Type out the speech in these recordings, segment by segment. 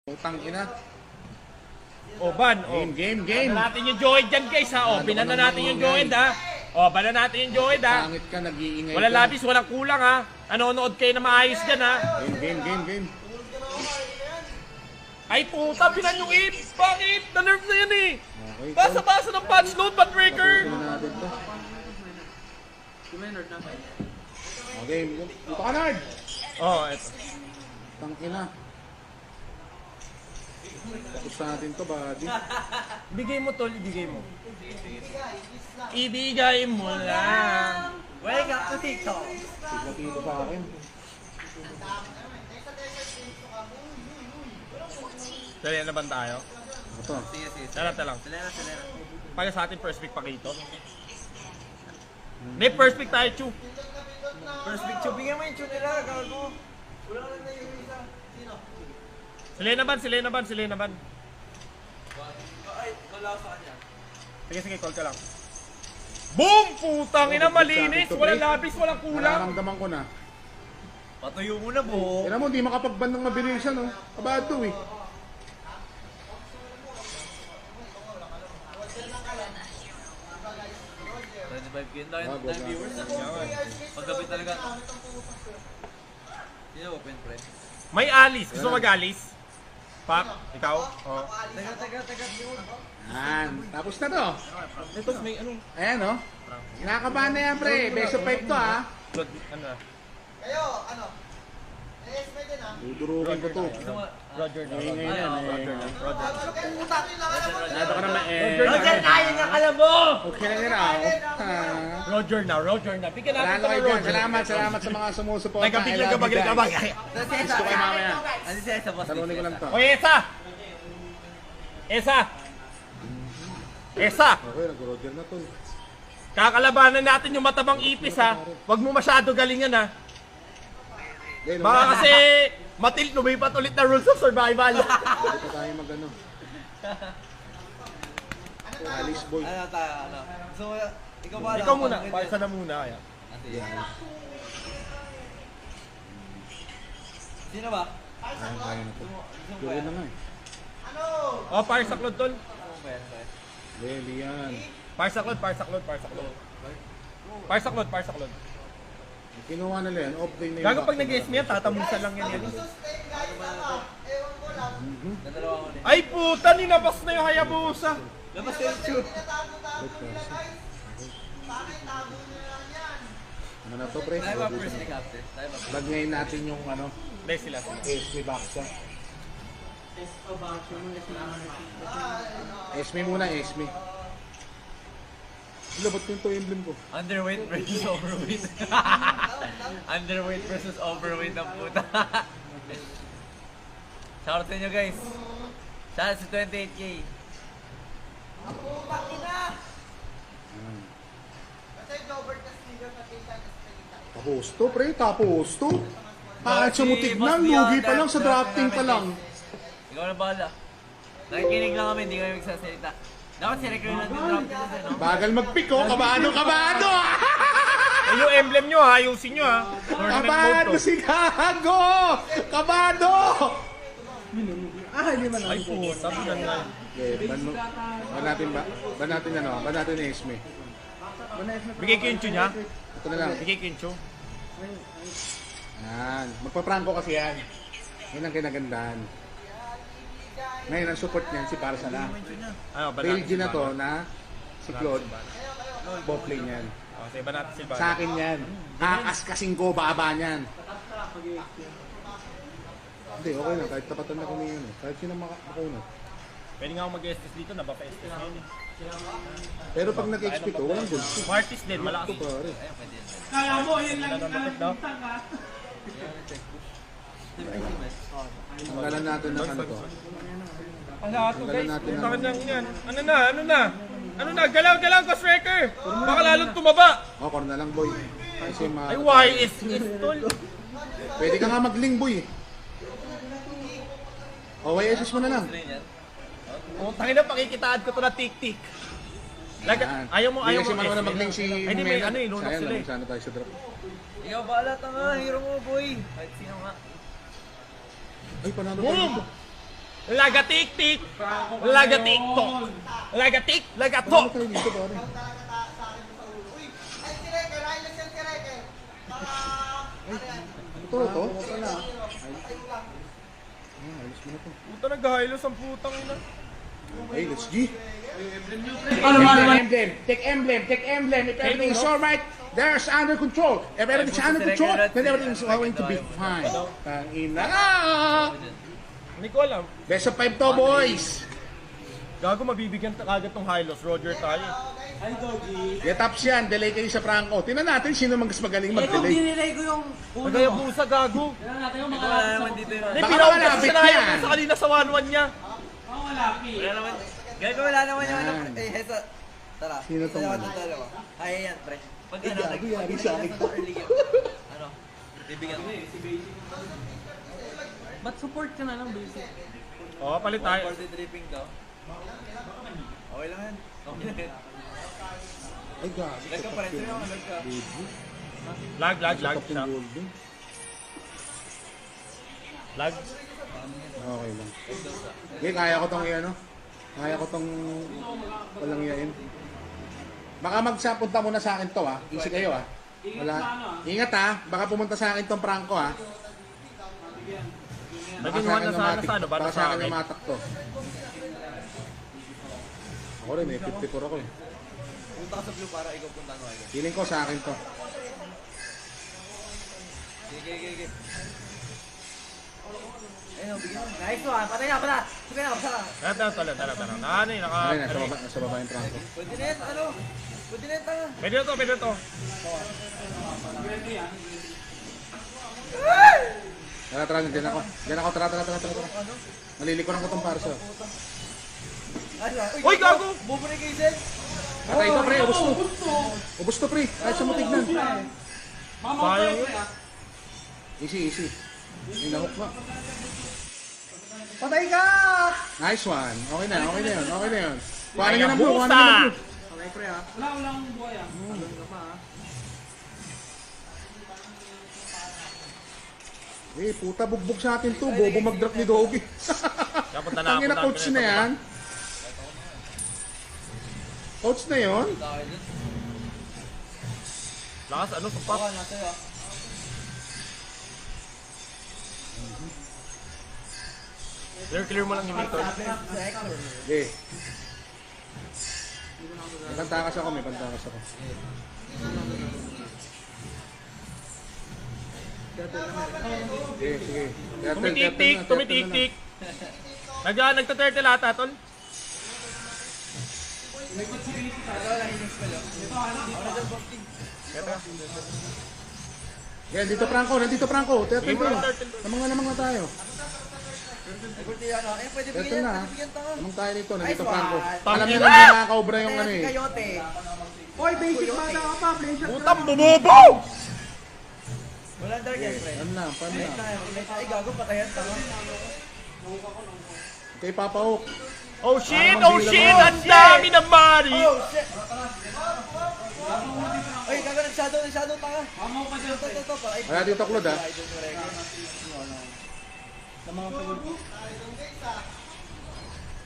Utang ina. O, ban. O. Game. Ban na natin yung Joed dyan, guys, ha. O, binan na natin yung Joed, ha. O, ban na natin yung Joed, ha. Pangit ka, nag-iingay Walang ka. labis, walang kulang, ha. Nanonood kayo na maayos dyan, ha. Game. Ay, puta, binan yung it. Bakit? Na-nerve na yan, eh. Okay, Basa-basa ng patch load, bad breaker. tapusin na natin to. Okay, puta ka, Nard. Oh, eto. Utang ina. Tapos natin to, buddy. Bigay mo, tol, ibigay mo. Ibigay mo lang. Wake up to TikTok. Sigla-tito sa akin. Dali na ba tayo? Ito. Sige. Tara. Selera. Para sa atin, first pick pa dito. May first pick tayo, Chu. First picture, bigyan mo yung tune nila, gago. Wala ka lang na yung isa. Sino? Selena ban. Ay, wala sa kanya. Sige, call ka lang. Boom! Putang ina, malinis. Walang labis, walang kulang. Nararamdaman ko na. Patuyo mo na po. Kaya mo, di makapagban ng mabilisan, no? Kabado to, eh. Tayo viewers na. Paggabi talaga. Sino open pre? May Alice. Gusto mag-Alice? Pak, ikaw? Oh. Teka. Yan. Tapos na to. Ito, may ano? Ayan, no? Kinakabahan na yan, pre. Best of 5 to, ha? Ano? Kayo, ano? ESP din ah. Dudurugin ko to. Roger na. Ingay na, Roger. Utang nila ka naman. Nado ka naman, eh. Roger, kaya nga kala mo! Okay na nila, oh. Roger na. Bigyan natin Marami ito kayo ng dyan. Roger. Salamat sa mga sumusuporta. Nagkabiglang kabag. Gusto kayo mamaya. Ano siya sa boss? Talunin ko lang to. O, Esa! Okay, nag-Roger na to. Kakalabanan natin yung matabang ipis, ha. Huwag mo masyado galingan, ha. Baka kasi matilt, lumipat ulit na rules of survival. Hindi pa tayo mag-ano. Alice boy. Ano tayo, ano? So, ikaw ba? Ikaw muna, parsa na muna. Kaya. Sino ba? Kaya na to. Gawin na nga, eh. O, parsaklod, tol. Hindi yan. Parsaklod. Kinuha nila yan. Off day na Gago pag box. nag-guess mo yan, tatamusan lang yan. Kahit tama. Ewan ko lang. Nadalawa ko ni. Ay puta, ninabas na yung Hayabusa. Labas kayo shoot. Tinatago nila guys. Bakit tago nila lang yan? Ano na to, pre? Tayo ba first ni Captain? Tayo ba? Lag ngayon natin yung ano, Hindi sila. SB Baksa. SB muna, SB. Labot yung to emblem ko. Underweight versus overweight. Underweight versus overweight ang puta. Shout out sa inyo guys. Shout out sa 28K. Utang ina. Kasi Jobert Castillo pati sa Castillo. Tapos to, pre. Tapos to. Kahit sumutik na, lugi pa lang sa drafting pa lang. Ikaw na bahala. Nakikinig lang kami, hindi kami magsasalita. Dapat si Recruit lang din drafting kasi, no? Bagal mag-pick, oh. Kabado! Ay, yung emblem nyo, ha, ayusin nyo, ha. Tournament mode Kabado to. si Gago! Kabado! Ay puta, binan na. Okay, ban natin Esme. Bigay ko yung tune, ha. Ito na lang. Bigay ko yung tune. Yan. Magpa-pranko kasi yan. Yan ang kinagandahan. Ngayon, ang support niyan si Barca na. Ano, ba Real G natin na to Silvana? na si Claude. Bot lane yan. O, sa iba natin Silvana. Sa akin yan. Akas kasing ko baba niyan. Hindi, okay lang. Kahit tapatan na kami yun. Kahit sino makakunat. Pwede nga ako mag-estes dito, naba-estes ngayon, eh. Pero pag nag-XP to, walang gold. Martis din, malakas. Ito pare. Tanggalan natin ng ano to. Ala to Tanggalan guys, natin punta ka ng... lang yan. Ano na, galaw, Ghost Wrecker! Baka lalong tumaba! Oh, corner na lang boy. Kasi Ay, YS is tol. Pwede ka nga mag-link boy. Oh, YSS mo na lang. Oh, tangina, pakikitaan ko to na tik-tik. Yan. Ayaw mo, Hindi ayaw kasi mo. marunong mag-link si Ay, di may Mena. ano eh, lunok Sayang sila naman, eh. sana tayo sa drop. Ikaw bahala, tanga. Hero mo, boy. Kahit sino nga. Ay, panalo Boom! tayo. Lagatik-tik! Lagatik-tok! Lagatik! Lagatok! Ano tayo dito, pare? Ikaw talaga sa akin mo sa ulo. Uy! Ay, Tireke! Raylos yan, Tireke! Baka... Ano yan? Ito, ito? Tayo lang. Ayos mo na to. Puta, nag-hilos ang putang ina. Hey, let's G. Emblem. Take emblem. Take emblem. If everything is alright, there's under control. If everything's under control, then everything's going to be fine. Tangina na! Hindi ko alam. Best of 5 to, boys! Gago, mabibigyan agad tong hilos. Roger tayo. Get ups yan. Delay kayo sa Franco. Tingnan natin sino mas magaling mag-delay. Dinilay ko yung Nagaya pusa, gago. Wala naman dito yung... Hindi, Baka pinautos malapit siya na hilos yan. sa kanina sa 1-1 niya. Wala naman. Gago, wala naman yung ano. Yan. Heso. Tara. Sino tong Dalawa ano? tong dalawa. Ay, yan, pre. Pag ano, gago, yari sa akin. early game. Ano? Bibigyan ko. Ba't support ka na lang, basic? Oo, palit tayo. For the dripping daw. Okay lang yan. Okay lang yan. Ay, gago. Lag ka pa rin. Sino ako lag ka? Lag siya. Golden. Lag. Okay lang. Okay, kaya ko tong ano. Kaya ko tong walang yain. Baka magsapunta muna sa akin to ha. Easy kayo ha. Wala. Ingat ha. Baka pumunta sa akin tong Franco ha. Naging 1 na sana sa ano, Baka bata sa sa akin akin. yung matak to. Ako rin eh. 54 ako eh. Punta ka sa blue para ikaw punta mo. Feeling ko sa akin to. Sige. Ayun, bigyan mo. Nice one. Patay na, pala. Sige na, basta. Tara. Ano yun, naka... Ayun, nasa baba yung Franco. Pwede na yan, ano? Pwede na yan, tanga. Pwede na to. Tara, nandiyan ako. Diyan ako, tara. Malilikuran ko tong parso. Uy, gago! Bubure kay Zen. Patay ito pre, ubos to. Ubos to pre, kahit sa mo tignan. Sayang yun. Easy. May nahok ba? Patay ka! Nice one. Okay na yun. Kuha Ay, nyo ng blue, busa! Okay, pre ha? Eh, puta, bugbog sa atin to. Bobo mag-drop ni Doggy. Kaya punta na Tangin na coach na yan. Coach na yun? Lakas, ano, sumpat. Nasa iyo. Clear mo lang yung meter. Okay. May pantakas ako. Sige. Tumitik-tik. Nagta-turtle ata, tol. Yan, nandito Franco. Turtle ko. Namang na tayo. Pwede Turtle bigyan. na. Pwede bigyan, tanga. Namang tayo dito. Nandito Nice Franco. one. Alam niyo na hindi nakaka-obra yung ano eh. Kayote. Hoy, basic bata ka pa, pleasure. Putang bumobo! Walang dark yan, pre. Paano na? Ay, gago, patayan, tanga. Kay Papa Hook. Oh shit! Ang dami ng money! Oh, shit! Ay, gago, nag-shadow, tanga. Ito, ay, Wala dito Claude ha. I don't reckon.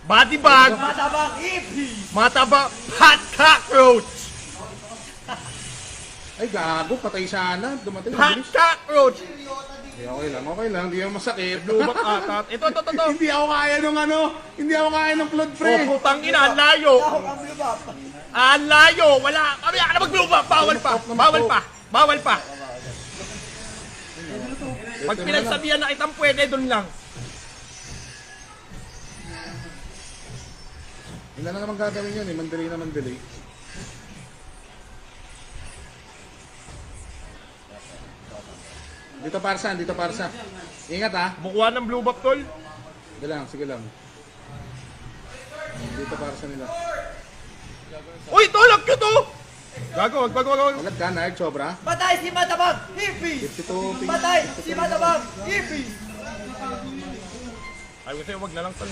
Body bag! Matabang ipis! Mataba! Hot cockroach! Ay gago, patay sana. Dumating. Hot Bilis. cockroach! Okay lang. Hindi naman masakit. Lubak ata. Ito. Hindi ako kaya nung Claude pre. Oh, putang ina, ang layo! Tahok ang blue buff. Ang layo! Wala! Kami ka na mag-blue buff! Bawal pa! Pag pinagsabihan na kitang pwede, dun lang. Hindi na naman gagawin yun eh. Mandali. Dito parsa. Ingat ha. Bukuha ng blue buff, tol. Sige lang. Dito parsa nila. Uy, tulog ko to! Gago, wag. Walag ka, Nard, sobra. Patay si Matabang ipis! 52 Patay si Matabang ipis! Ay, gusto yung wag na lang, tol.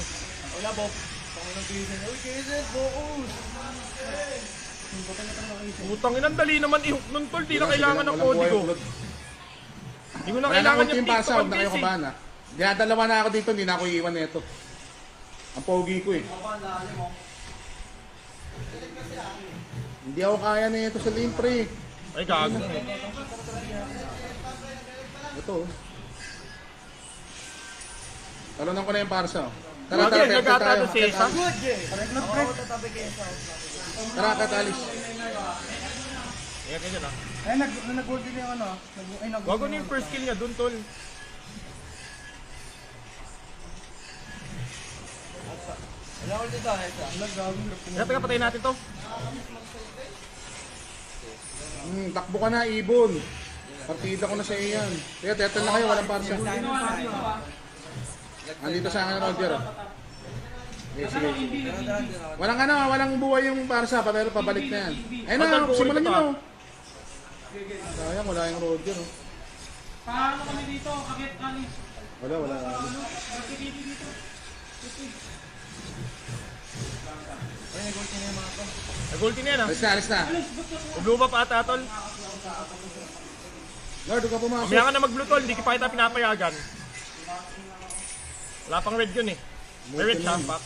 Wala, Bob. Pangulang Kizen. Uy, Kizen, focus! Putang ina, dali naman i-hook nun, tol. Di na kailangan ng Walang buhay, kodigo. Claude. Di mo na Wala na kailangan konti yung yung parsa, TikTok huwag na kayo kasi. kabahan ha. Dinadalawa na ako dito, hindi na ako iiwan nito. Ang pogi ko eh. Hindi ako kaya na ito sa lane pre. Ay, gago. Ito. oh. Talunan ko na yung parsa. oh. Tara, Tara, tara, nagkatalo si Esa. Tara, katalis. Ayan, ganyan ah. Ay, nag-gold din yung ano. Gago na yung first kill niya dun, tol. Wala ko dito, Esa. Kaya taga patayin natin to. Takbo ka na, Ibon. Partida ko na sa iyan. Kaya tetel na kayo, walang parsa. Andito sa akin ang Roger. Okay, sige. Walang ano, walang buhay yung parsa, pero pabalik na yan. Ayun na, simulan nyo na. oh. Sayang, wala yung Roger. oh. Paano kami dito? Kakit kami. Wala. Nag-ulti na yan ah. Alis na. Blue buff ata, tol. Lord, huwag ka pumasok. Mamaya ka na mag-blue, tol. Hindi pa kita pinapayagan. Wala pang red yun eh. May red siya, pak.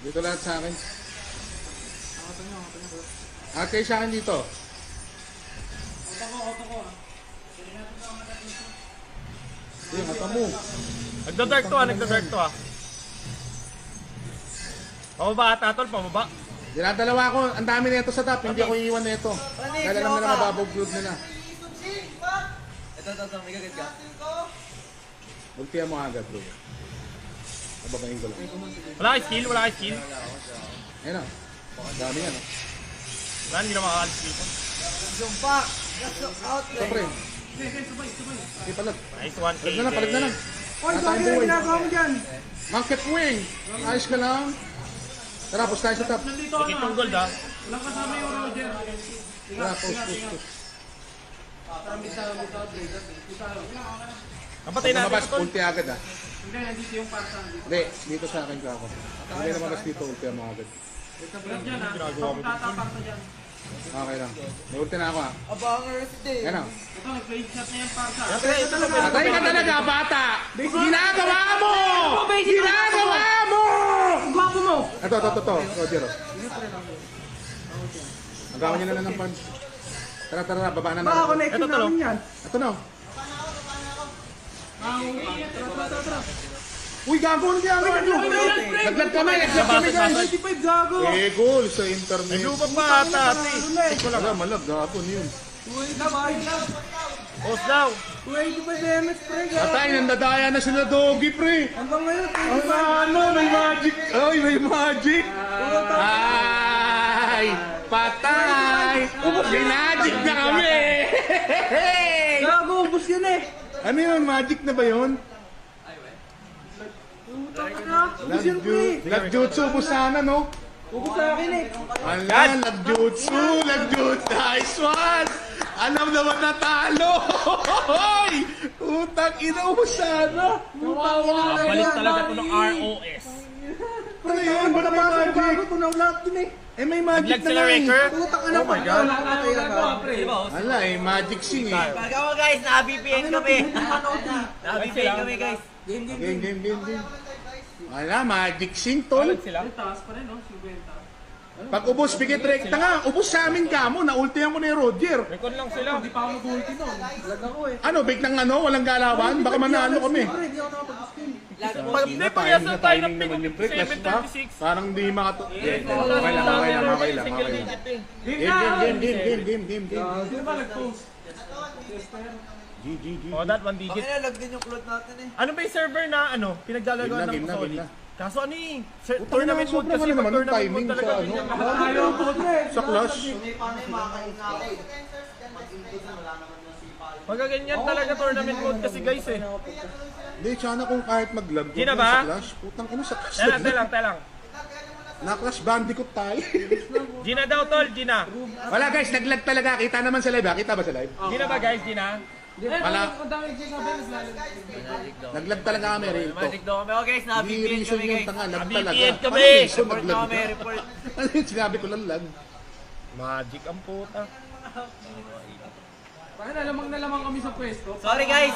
Dito lahat sa akin. At kayo sa akin dito. Hindi, mata mo. Nagda-dark to ah, nagda-dark to ah. Pababa ata, tol, pababa. Dinadalawa ko, ang dami na ito sa top, hindi ako iiwan na ito. Dahil alam nila mababog-blood nila. Ito, may gagad ka. Ultiya mo agad bro. Nababahin ko lang. Wala kay skill, wala kay skill. Ayun o. Dami yan o. Wala, hindi na makakalis dito. Jumpa! Just out, Ito pre. Hindi palag. Nice one, Palag na lang, palag na lang. Oy, Wala bakit tayong yung buhay. ginagawa mo dyan? Market wing. Ayos ka lang. Tara, post tayo sa top. Nandito Dikit yung gold ah. Walang kasama yung Roger. Tara, post. Ang patay natin, Lumabas, tol. ulti agad ah. Hindi, nandito yung parsa. Hindi, dito sa akin ka ako. Hindi lumabas dito, ulti mo agad. Wala dyan ha. Ginagawa mo dito. Tataparsa dyan. Okay lang. May ulti na ako ah. Abangers din. Yan o. Ito, nag-play shot na yan parsa. Patay ka talaga, bata! Ginagawa mo! Ginagawa mo! Gwapo mo! Ito, Roger. Agawan niyo na lang ng punch. Tara, baba na Baka natin. connection Ito, talo. namin yan. Ito na. Tara. Uy, gago! Ano ginagawa niyo? Naglag kami guys! 25 gago. Eh, goal sa May internet. blue buff pa ata, ate. Wala, malag, gago yun. Post daw. 25 damage pre. gago. Patay, nandadaya na sila Doggy, pre. Hanggang ngayon, Ano, may magic. Ay, may magic. Ay, patay. May magic na kami. gago, ubus yun eh. Ano yun, magic na ba yun? Ubus yun pre. Lagjutsu, ubus sana, no? Ubus sa akin eh. Ala, lagjutsu. Nice one. Alam naman natalo. Hoy! Utang ina, ubus sana. Balik talaga to ng ROS. Ano yun? Ba't may magic? Gago, tunaw lahat dun eh. Eh, may magic Naglag na sila, nga eh. Wrecker. Putang ina Oh my God. Di ba? Ala, eh, magic sing eh. Pagawa guys, na-BPN kami. Na-BPN kami guys. Game. Wala, magic sing, tol. Sila. Taas pa rin, no? 50. Pag ubos, bigit rekta nga. Ubos sa amin ka mo. Naultihan ko ni Roger. Record lang sila. Hindi pa ako nag-ulti nun. Lag ako eh. Ano, big ng ano? Walang galawan? Baka manalo kami. Pre, di ako nakapag-skin. Pag hindi, pagyasa tayo ng pick naman yung pre. Clash pa. 736. Parang di makato. Okay lang. Single digit eh. Game. Sino ba nag-post? GG. Oh, that one digit. Bakit lag din yung cloud natin eh. Ano ba yung server na ano, pinaglalagawan Game ng na. solid? Kaso ano eh, Utang tournament na, mode sobra kasi ka pag naman yung tournament timing mode talaga sa ganyan. Ayaw po pre. Sa Clash. Pagka ganyan talaga tournament mode kasi guys eh. Hindi, sana kung kahit mag-lag. Gina huwag ba? lang Sa Clash. Putang ino sa Clash. Telang. Na-Clash Bandicoot tayo. Gina daw tol, Gina. Wala guys, nag-lag talaga. Kita naman sa live ha? Kita ba sa live? Gina ba guys, Gina? Wala. Ang dami nagsasabi, Nag-lag talaga kami, real talk. Magic daw kami. Oh guys, Hindi na-BPN reason kami yung guys. tanga, lag talaga. BPN kami. Ano reason, Report na nag-lag kami, ka? report. Ano yung sinabi ko lang lag? Magic ang puta. Bakit nalamang kami sa pwesto? Sorry guys!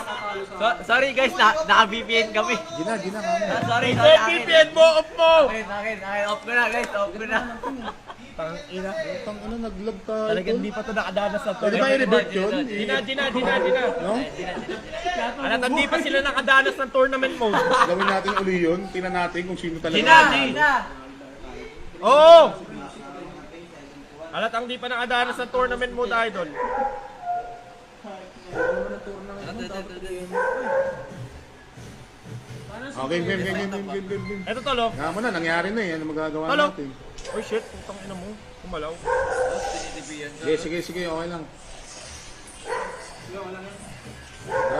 Sorry guys, naka-VPN kami. Gina, kami. Sorry, Hindi, akin. VPN mo, off mo! Akin, off ko na guys, off ko na. Tangina. Putang ina, nag-lag tayo. Talagang di pa ito nakadanas sa to. Pwede ba i-revert yun? Dina. No? Alat, hindi pa sila nakadanas ng tournament mode. Gawin natin uli yun. Tingnan natin kung sino talaga. Gina! Oo! Alat, ang di pa nakadanas ng tournament mode, idol. Okay, game. Eto tolo. Nga mo na, nangyari na eh. Ano magagawa Tolo. natin? Oh shit, putang ina mo. Kumalaw. Sige, okay lang.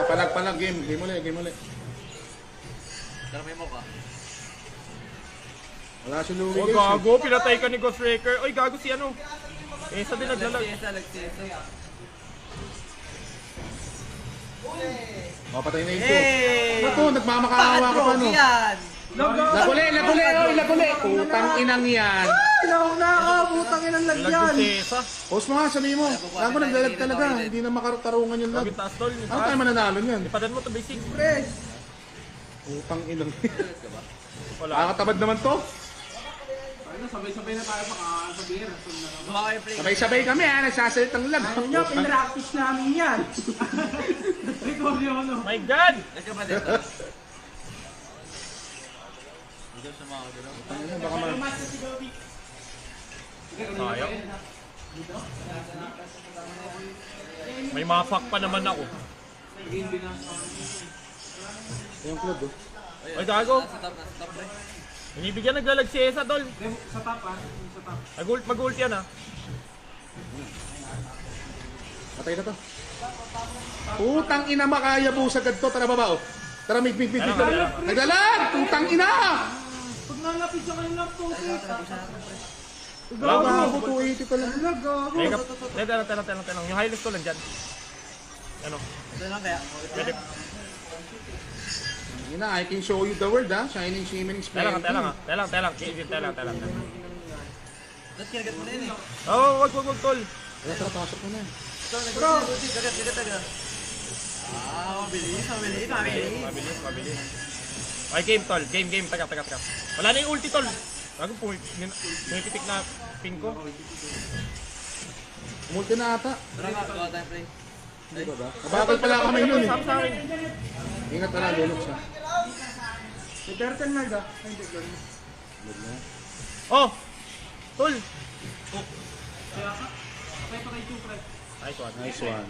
Palag, game ulit. Tara may mo ka. Wala si Louie Oh guys. gago, pinatay ka ni Ghost Raker. Oy gago si ano. Sa din naglalag. Nagsiesa. Oh, patay na ito. Hey! Ano to? Nagmamakaawa ka pa no? yan! Laguli! Putang inang yan. Putang inang Lalag si Cesa. Post mo nga, sabi mo. Lago naglalag talaga. Hindi na makatarungan yung lag. Gawin taas tol. Ano tayo mananalo niyan? Ipadan mo to basic. Putang inang. Wala. Nakakatabad naman to. Sabay-sabay na tayo makasabihin. Gumawa kayo play. Sabay-sabay kami ha. Nagsasalit ang lag. In-practice namin yan. Record yun, ano? My God! Let's go pa dito. Dito sa mga gano'n. Baka man. Sayang. May mafak pa naman ako. Yung club oh. Ay gago. Nasa top pre. Inibigyan naglalag si Esa tol. Sa top ha? Sa top. Mag-ult yan ha. Patay na to. Putang ina makaya po sa gadto. Tara baba oh. Tara mig. Naglalag! Putang ina! Pag nalapit sa kanyang laptop, Gago ako 280 pala. Tenang. Yung highlights ko lang dyan. Ano? Ito lang kaya. Pwede. Ina, I can show you the world ha. Shining, shimmering, Telang. splendid. Telang. Tapos kinagat mo na yun eh. Oo, wag tol. Tara, pasok mo na. Bro! Kagat. Mabilis. Mabilis. Okay, game tol. Game. Taga. Wala na yung ulti tol. Bago pumipitik na ping ko. Umulti na ata. Tara nga, gawa tayo play. Hindi ba ba? Kabagal pala kami nun eh. Sa akin. Ingat na lang, lulok siya. may 13 mag ah. Oh! Tol! Kaya pa kay Chupre. Nice one.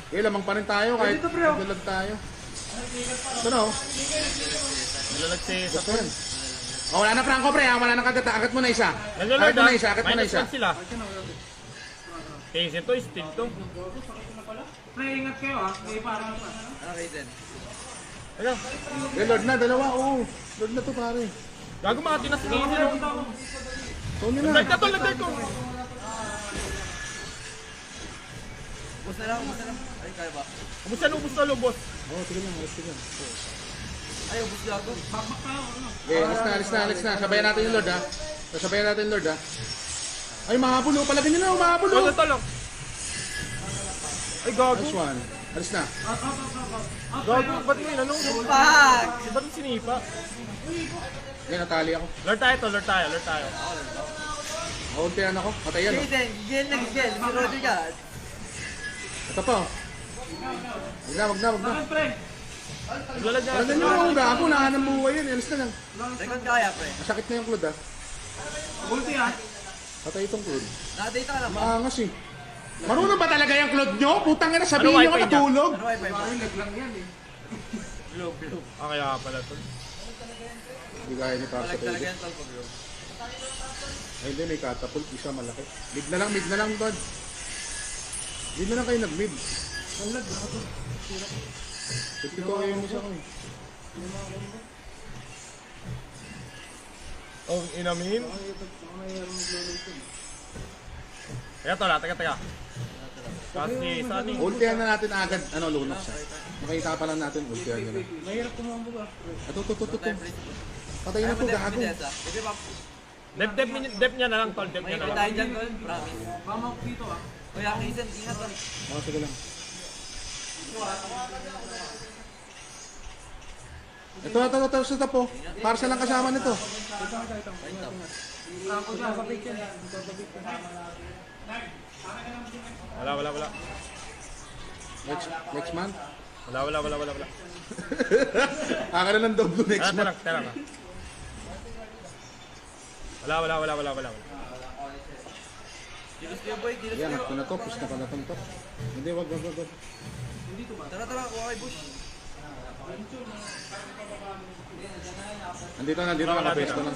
Okay, lamang pa rin tayo kahit naglalag tayo. Ito na oh. Nilalag si Esa Gusto yan. Oh, wala na Franco pre ha. Wala na kagata. Akat mo na isa. Naglalag Akat mo na isa. Akat mo na Minus isa. 1 sila. Kaysin to, steal to. Pre, ingat kayo ah. May parang pa. Ano kayo din? Ano? Eh, Lord na. Dalawa. Oo. Lord na to pare. Gago mga tinas ni Kaysin. Tony na. Nagdag ka tol, nagdag ko. Ubus na lang. Ay, kaya ba? Ubus na lubos. Oh, sige lang. Alis lang. Ay, ubus na ako. Okay, alis na. Sabayan natin yung Lord ha. Sabayan natin yung Lord ha. Ay, mahabulo. Palagin nyo na. Mahabulo. Tol. Ay gago. Nice one. Alis na. Gago, ba't mo yun? Ano? Pag! Ba't mo sinipa? Ngayon, natali ako. Lord tayo. Mauntihan ako. Patayan oh. Jaden, gigil na gigil. Si Roger ka. Ito pa oh. Wag na. Pre, Naglalag niya. Palagin nyo. Gago. Nahanang buhay yan. Alis na lang. Record kaya, pre. Masakit na yung Claude ha. ulti ah. Patay itong Claude. Nakadata ka lang ba? Maangas eh. Marunong ba talaga yung Claude nyo? Putang ina, sabihin Ano nyo ka wifi niya? natulog. Ano wifi mo? Naglang yan eh. Ah, kaya pala tol. Hindi kaya ni Carsa Palag talaga tayo. yan, tol, bro. Ay hindi, may catapult. Isa malaki. Mid na lang, Todd. Mid na lang kayo nag-mid. Nalag na ako. Ito ko yung isa ko eh. Oh, inamin. Teka. Kasi Sunny. Ultihan na natin agad. Ano, lunok siya. Makita pa lang natin, ultihan nyo na. Mahirap kumambo ka. Ito. Patay na po, gago. Ito pa. Dep niya na lang tol, May tayo dyan, tol. Promise. Mamang dito ah. Kuya, Kaysen, ingat, tol. Sige lang. Ito sa tapo. Para sa lang kasama nito. Wala. Next month. Wala. Aka na ng double next month. Tara. Wala. Dilos kayo boy, dilos Yan, kayo. ako na to. Push na ka na to. Hindi, wag. Tara, kuha kay Bush. Nandito na, nakapesto na.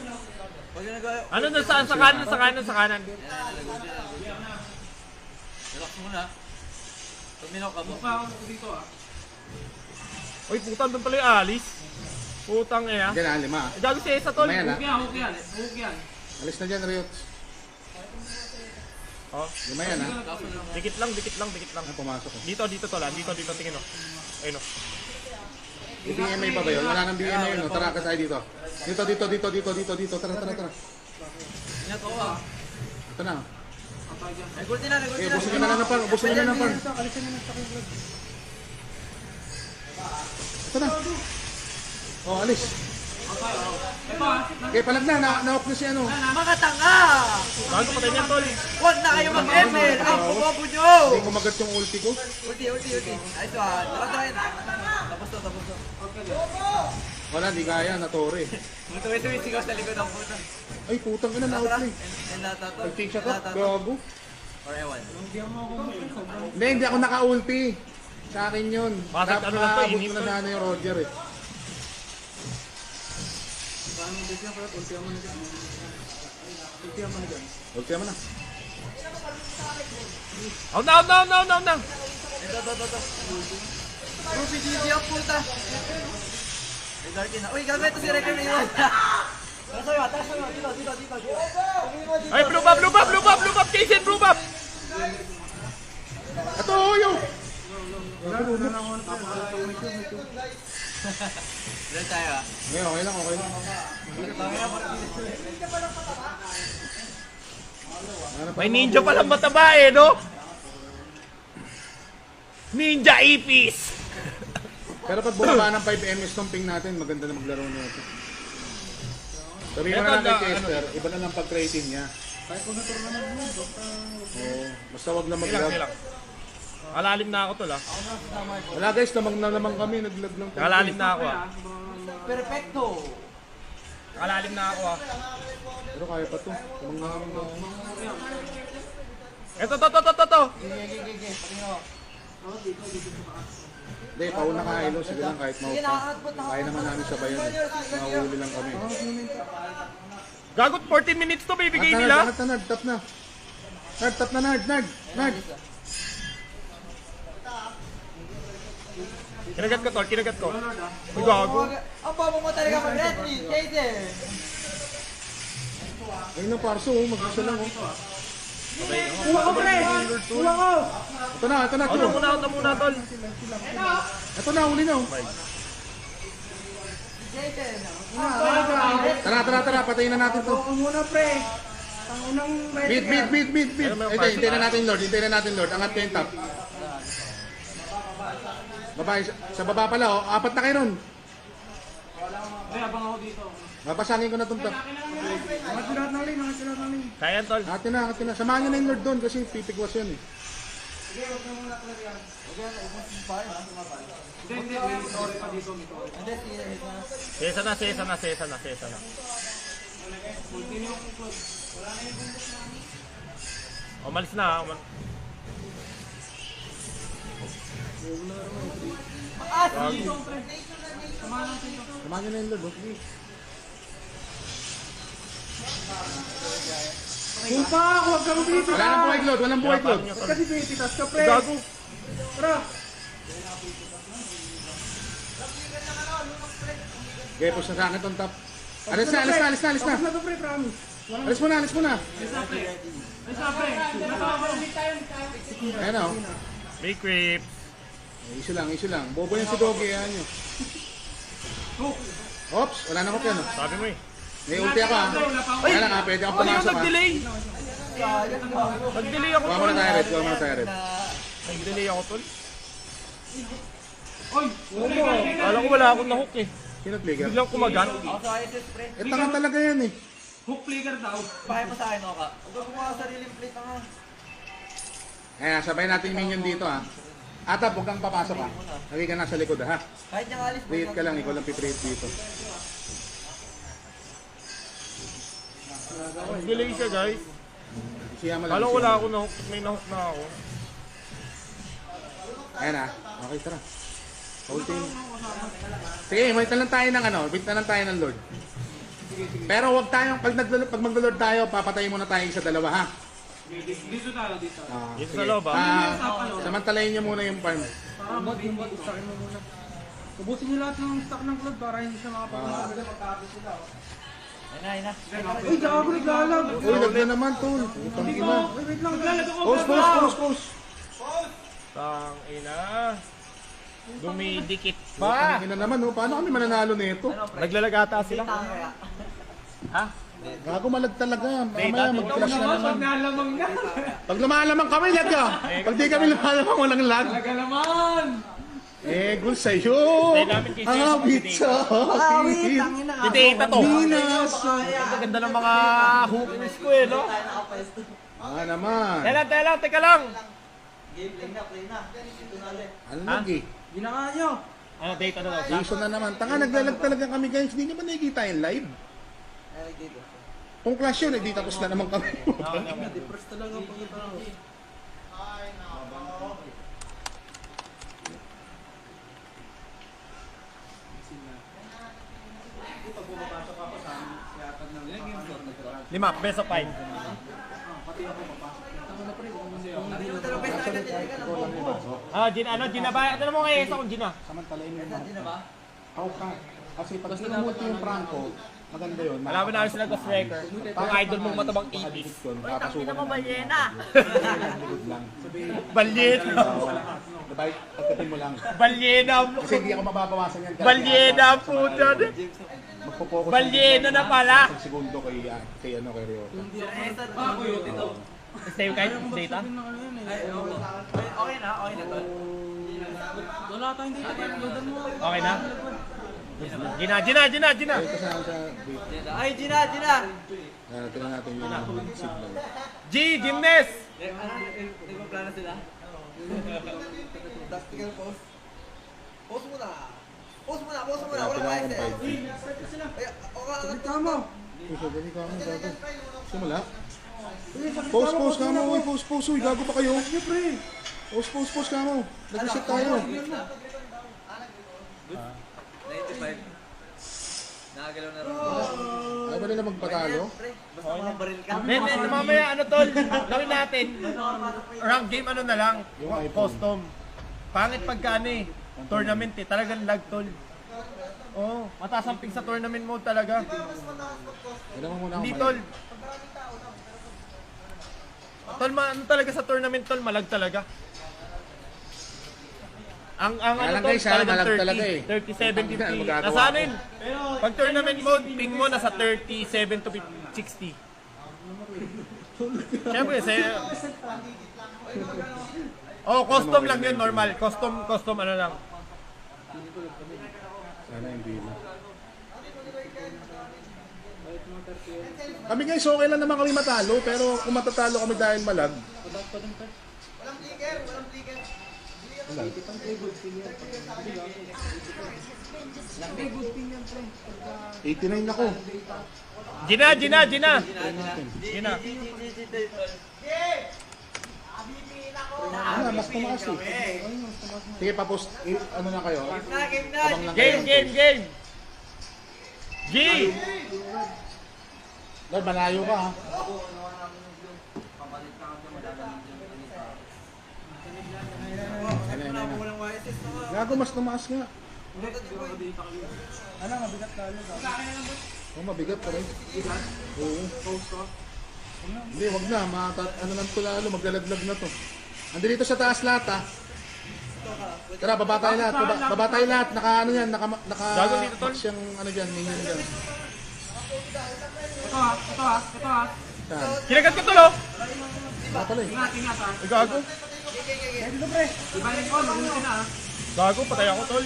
Pag nagayo. Ano na sa kanan? Relax muna. Tuminaw ka mo. Uy, putang doon pala yung alis. Putang eh ah. Diyan na, 5. Gago si Esa tol. Mamaya na. Hook yan. Alis na dyan, Riot. Oh, 5 yan, ha? dikit lang. Ah, pumasok. Dito tol ah. Dito tingin oh. Ayun oh. Yung BMA pa ba yun? Wala nang BMA yun, no? Tara ka tayo dito. Dito. Tara. Ingat ako ah. Ito na. Nagulti na. Okay, ubusin na ng par. Ito na. Oh, alis. Okay, palag na. Na-off na si ano. Mga tanga! Gago patay niyan tol. Huwag na kayo mag-ML! Ang bubobo nyo! Hindi ko magat yung ulti ko. Ulti. Ayos ah. Tara. Tapos to. Wala, hindi kaya. Natore. Tuwi-tuwi-sigaw sa likod ng puto. Ay, putang ina, na-outplay. Nag-change ako. Gago. Or ewan. Hindi ako naka-ulti. Sa akin yun. Bakit ano lang to, Nakaabot inip ko na to? sana yung Roger eh. Ulti mo na. Out na. Ito. Ruby GG ang puta. May dark in na. Uy, gagawin ito si Record na yun. Tara sa'yo. Dito. Ay, blue buff, Jason, blue buff. Ito, yo! Ilan tayo ah? Okay lang. May ninja palang mataba eh, no? Ninja ipis! Pero pag bumaba ng 5 MS tong ping natin, maganda na maglaro na ito. Sabihin mo Eto, na lang kay ano, Chester, iba na lang pag-rating niya. Oo, basta wag na mag-lag. Ilang. Alalim na ako tol ah. Wala guys, namang na naman kami, nag-lag lang. Alalim na ako ah. Perfecto! Alalim na ako ah. Pero kaya pa to. Namang Eto, to. Hindi, pauna ka Ilo, sige lang kahit mau pa. Kaya naman namin sabayan. Mahuli lang kami. Gagot 14 minutes to bibigay Nard, nila. tap na. Nard. Kinagat ko. Uy, gago. Ang babo mo talaga mag-Redly, Jason! Ayun na parso, mag-isa lang. Kuha ko, pre! Kuha ko! Ito na, Auto muna tol. Ito na, huli na. Jason! Tara, patayin na natin to. Kuha muna, pre! Ang unang ready Beat. Hintayin na natin, Lord. Angat ko yung top. Babae, sa baba pala, oh. 4 na kayo ron. Papasangin ko na itong top. Mga sulat ng lane. Kaya tol. Atin na. Samahan nyo na yung Lord doon kasi pipigwas yun eh. Sesa na. Umalis na. Samahan nyo na yung Lord, oh. Kumpa! Huwag kang dito! Walang buhay, Lord. Kasi pinipitas ka, pre! Gago. Tara! Okay, push na sa akin itong top. Alis na. Tapos na to, pre, promise. Alis mo na. Ayan na, oh. Big creep. Issue lang. Bobo yan si Doggy, ayan nyo. Oops, wala na ko yan, oh. Sabi mo eh. May ulti ako, ha. Kaya lang, ha. Pwede ako Ano yung pumasok, ha. nag-delay? Nag-delay ako Kuha mo na tayo, Red. Nag-delay ako tol. Oy! Alam ko wala akong na-hook eh. Sino trigger? Biglang kumagat. Ako sa ISS, pre. Eh, tanga talaga yan eh. Hook flicker daw. Bahay pa sa akin, Oka. Huwag ka gumawa sa sariling plate nga. Ayan, sabay natin yung minion dito ha. Ata, huwag kang papasok ha. Lagi ka nasa likod ha. Kahit niyang alis, Wait ka lang, ikaw lang piprate dito. Ang galing siya guys. Siya mo lang. Alam ko siya wala mo ako na-hook. May na-hook na ako. lang. Ayan ha. Okay, tara. Holding. Sige, wait na lang tayo ng ano. Wait na lang tayo ng Lord. Pero huwag tayong, pag mag-Lord tayo, papatayin muna tayo sa dalawa ha. Dito tayo, dito. Dito sa loob ah. Samantalayin niyo muna yung farm. Para mag-imbot, ustakin mo muna. Ubusin niyo lahat ng stock ng club para hindi siya makapagpapagod. Ayun na. Uy, gago naglalag. Uy, lag na naman, tol. Utang ina. Uy, wait lang. Naglalag ako. Pause. Tang ina. Dumidikit pa. Utang ina naman, oh. Paano kami mananalo nito? Naglalagata sila. Kaya. Ha? Gago malag talaga. Mamaya Data, mag-flash na naman. Nalamang na. Pag lumalamang kami, lag ka. Pag di kami lumalamang, walang lag. Talaga naman. Eh, gul sa'yo. Tayo namin kay Sir. Awit sa akin. Didata to. Minasa. Ang ganda ng mga hookers ko eh, no? Ah, naman. Teka lang, teka lang. Game, play na. Ito na ulit. Ano lagi? Ginawa nyo. Ano, data na daw. Issue na naman. Tanga, naglalag talaga kami guys. Hindi nyo ba nakikita yung live? Ay, dito. Kung clash yun, di tapos na naman kami. First talaga pag ito. Lima, best of 5. Ginabaya. Ano mo ngayon sa kung Gina? Samantalayin mo yung Hindi na ba? ka. Kasi pag sinumuti yung Franco, maganda yun. Malaman namin sila Ghost Wrecker. Pang idol mong matabang 80s. Papasukan mo Balyena. Likod lang. Balyena. Diba? Pagkatin mo lang. Balyena. Kasi hindi ako mababawasan yan. Balyena po dyan. Magpo-focus. Balyena na pala. Isang segundo kay Rio. Stay kahit data? Okay na tol. Wala tayong dito. Loadan mo. Okay na? Gina. Ay, kasama sa date. Ay, Gina. Tingnan natin yung signal. G, Gymnast! Nagpaplano sila. Tactical pause. Pause muna. Wala Tingnan na ko ISS. ng 5. Ay, Oka, Ito mo. Puso, dali ka mo, gago. Simula. Pause ka mo, uy, pause, uy, gago pa kayo. Pause ka mo. Nag-reset tayo. 95. Nakagalaw na rin. Ayaw ba nila magpatalo? Pre, basta mga baril ka. Then, mamaya ano tol, gawin natin. Rank game ano na lang, Yung iPhone. custom. Pangit pagka ano eh, tournament eh, talagang lag tol. Oo, mataas ang ping sa tournament mode talaga. Yan naman muna ako. Hindi tol. Tol, ano talaga sa tournament tol, malag talaga. Ang Kaya ano lang tol, guys, ha, talagang malag talaga eh. 30, 70, 50. Magagawa Nasa ano ko. yun? Pag tournament mode, ping mo nasa 37 to 60. Siyempre, oh, custom lang yun, normal. Custom ano lang. Sana hindi na. Kami guys, okay lang naman kami matalo, pero kung matatalo kami dahil malag, Walang trigger. 89 ako. Gina. Gina. Ano, mas tumaas eh. Sige, papost. Ano na kayo? Game na. Abang lang kayo. Game. G! Lord, malayo ka ha. Walang YSS na nga. Gago, mas tumaas nga. Ano, mabigat ka ulit. Oh, mabigat pa rin. Oo. Hindi, wag na. Ano lang ito lalo, maglalaglag na to. Andi dito sa taas lahat ha. Tara, baba tayo lahat. Baba tayo lahat. Naka ano yan, naka Gago dito, tol. max yung ano dyan, minion dyan. Ito ha. Saan? Kinagat ko tulo! Wala pala eh. Ingat ha. Ay, gago. Dito pre. Ibalik ko, mag-uwi na ha. Gago, patay ako, tol.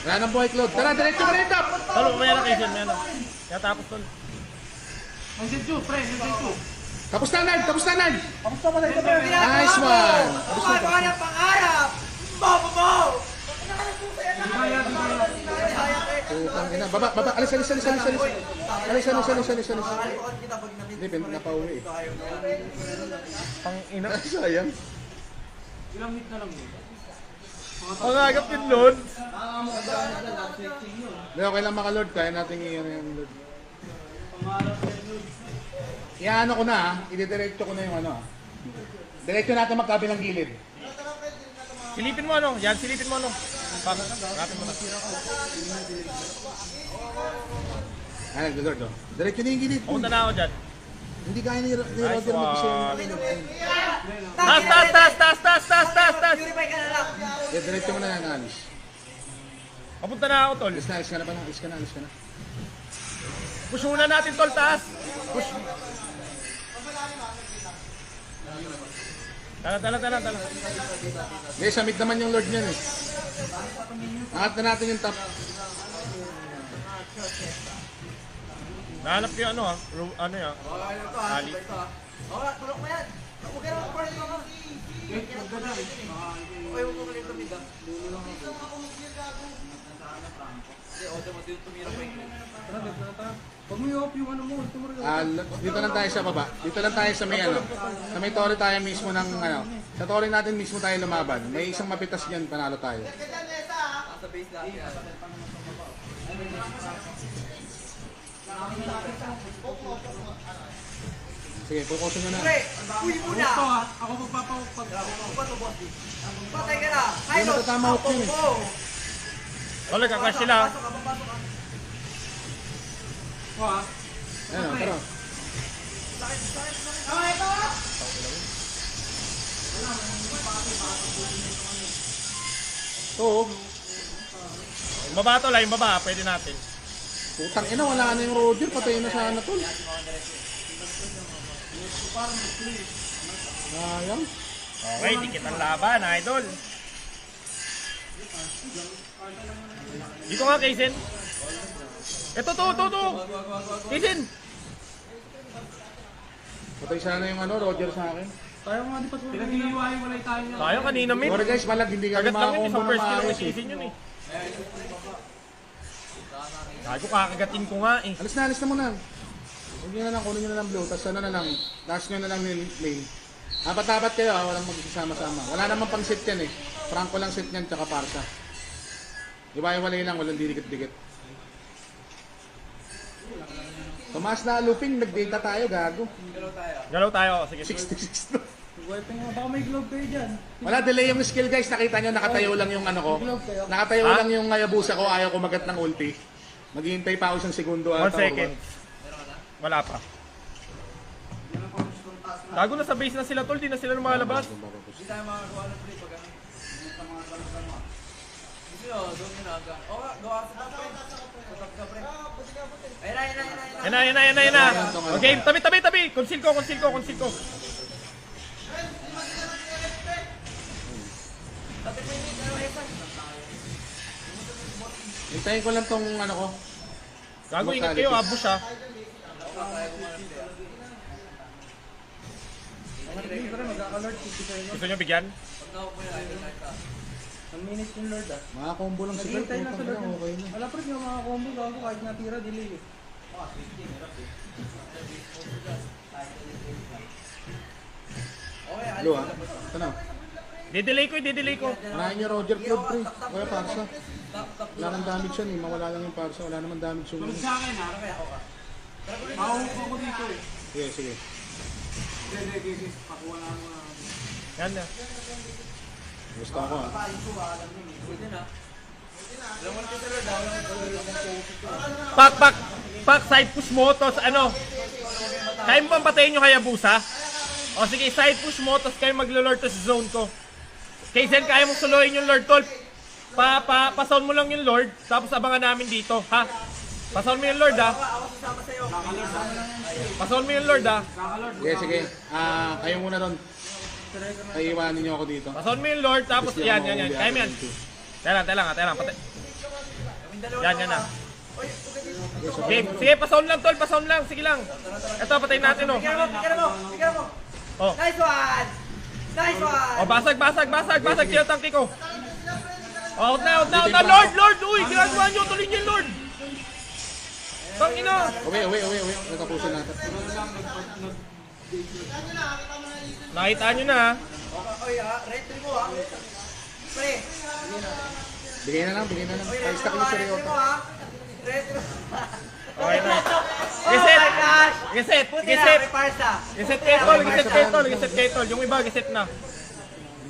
Wala nang buhay, Claude. Tara, diretso ka rin, Top! Tol, mamaya na kayo dyan, may ano. Kaya tapos, tol. Nandiyan pre, nandiyan. Tapos na, Nard! Tapos na, Nard! Kamusta ba tayo? Nice one! Tapos na, pangarap, pangarap! Bababaw! Kaya, di kaya. Putang ina. Baba, baba. Alis. Alis. Kita pag Hindi, napauwi eh. Pang ina. Sayang. Ilang hit na lang yun. Ang agap yun, Lord. Hindi, okay lang maka-Lord. Kaya natin i-ano yung Lord. Iano ko na ha. Ididiretso ko na yung ano ha. Diretso natin magkabilang gilid. Silipin mo, ano? Yan, silipin mo, ano? Rapin mo na. Ah, nag-Lord oh. Diretso na yung gilid. Pumunta na ako dyan. Hindi kaya ni Roger one. mag-isa Tas! Purify ka na lang. Diretso mo na yan, Anis. Papunta na ako, tol. Alis ka na pala. Alis ka na. Push muna natin, tol, taas. Push. Tala. Hindi, samit naman yung Lord niyan eh. Angat na natin yung top. Nahanap ko yung ano, ha? Ano yan? Ali. Tulok mo yan. Huwag ka naman parang mga. Uy, huwag mo kalit tumid ah. Pag mo i-off yung ano mo, ito mo rin. Dito lang tayo sa baba. Dito lang tayo sa may ano. Sa may tore tayo mismo ng ano. Sa tore natin mismo tayo lumaban. May isang mapitas diyan, panalo tayo. Sa base lang yan. Sige, pukusin nyo na. Pre, uy muna. Ito ha, ako magpapapag. Patay ka na. Hindi matatama hook yun eh. Tol, nagka-crash sila. Ito ha. Ayun, tara. Ito, oh. Yung baba, tol, yung baba. Pwede natin. Putang ina, wala na yung Roger. Patay na sana tol. Sayang. Okay, dikit ang laban, idol. Dito nga, Kaysen. Ito, to. Kaysen. Patay sana yung ano, Roger sa akin. Tayo nga di pa sa pinag-iiwahiwalay tayo niya. Tayo kanina, min. Sorry guys, malag hindi kami Agad lang yun, makakombo isang na first kill ng maayos eh. Kaysen yun eh. Gago, kakagatin ko nga eh. Alis na muna. Huwag nyo na lang, kunin nyo na lang blue. Tapos ano na lang, last nyo na lang lane. Apat-apat kayo ha, walang magsasama-sama. Wala namang pang set yan eh. Franco lang set yan, tsaka parsa. Iba-iwalay lang, walang didikit-dikit. Tumaas na looping, nag-data tayo, gago. Galaw tayo, sige. 66 na. Wiping nga, baka may glove kayo dyan. Wala delay yung skill guys, nakita nyo, nakatayo lang yung ano ko. Nakatayo Ha? lang yung Hayabusa ko, ayaw ko magat ng ulti. Maghihintay pa ako isang segundo 1 ata. second. Wala pa. Gago na sa base na sila, tol. Di na sila lumalabas. Hindi tayo makagawa ng pre pag ano. Gusto nyo, doon nyo na. Oo nga, gawa sa top pre. Sa top ka pre. Ayun na. Okay, tabi. Conceal ko. Dati po yung ano, Esa. Hintayin ko lang tong ano ko. Gago, ingat kayo, abus ha. Hindi pa rin, magkaka-lord. Gusto nyo bigyan? Pag nawag mo yun, ayun na ito. 1 minute yung lord ah. Mga combo lang si Bert, Naghihintay lang sa putang lord. ina, okay na. Wala pa rin yung mga combo gago kahit natira, delay eh. Blue ha? Ito na. Didelay ko. Unahin niyo Roger Club 3. Kaya parsa. Wala nang damage yan eh. Mawala lang yung parsa. Wala naman damage yung... Tulad sa akin ha. Makahuk ako dito eh. Sige. Hindi. Pakuha na ako na. Yan na. Gusto ako ha. Pwede na. Alam mo natin sa Lord, dahil Pak, side push mo, tos ano. Kaya mo bang patayin yung Hayabusa? O sige, side push mo, tos kayo maglo-lord to sa zone ko. Kaysen, kaya mong suluhin yung Lord, tol. Pasound mo lang yung Lord, tapos abangan namin dito, ha? Pasound mo yung Lord, ha? Pasound mo yung Lord, ha? Sige. Kayo muna doon. Ay, iwanin niyo ako dito. Pasaon mo yung Lord, tapos Kasi yan, ako yan, yan. mauuwi Kaya mo yan. dito. Tara lang. Yan na. Game. Sige, pasaon lang, tol. Pasaon lang. Sige lang. Ito, patayin natin, oh. Bigyan mo. Oh. Nice one! Nice one! Oh, basag. Tinatangki ko. Oh, out na. Lord. Uy, ginagawa nyo. Tuloy nyo yung Lord. Tangina. Uwi. Natapusin natin. Nakita nyo na, ha? Oy, retry mo ha. Pre, Bigay na lang. Pa-stack niyo si retry Ryota. mo ha. Retry. Okay na. Oh my gosh! Geset. Puti na, may parsa. Geset kay tol. Yung iba, geset na.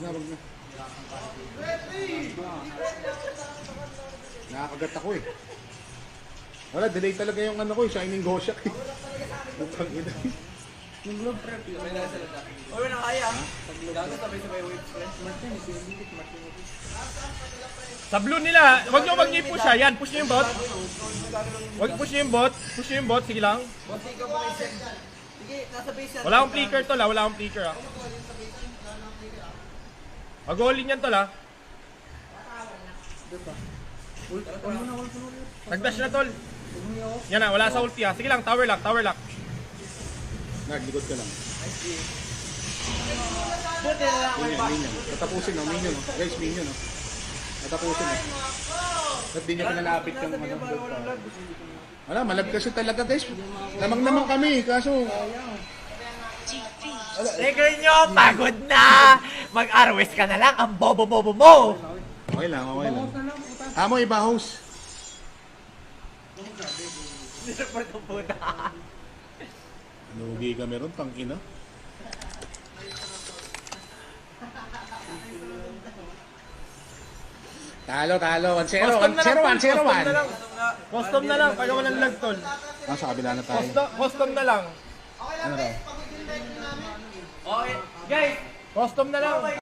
Wag na. Nakakagat ako eh. Wala, delay talaga yung ano ko, yung Shining Goshak eh. Putang ina. Oy, wala kaya. Gago sabay-sabay waves, pre. Sa blue nila, wag nyo i-push ha. Yan, push nyo yung bot. Push nyo yung bot. Sige lang. Bote ka pa rin. Sige, nasa base yan. Wala akong flicker tol ha. Mag-all-in yan tol ha. Nag-dash na tol. Yan na, wala sa ulti ha. Sige lang, tower lock. Naglikod ka lang. Bote na lang. Minion. Tatapusin oh, minion oh. Guys, minion oh. Tatapusin oh. Ba't di nyo pinalapit yung ano? Wala, malab kasi talaga guys. Lamang kami, kaso... Trigger nyo, pagod na! Mag-arwes ka na lang, ang bobo-bobo mo! Okay lang. Amo, iba host. Support ang puta. Lugi kami ron, tangina. Talo. 1-0. Custom na lang, pag walang lag tol. Sa kabila na tayo. Custom na lang. Ano daw? Okay, guys! Custom na lang.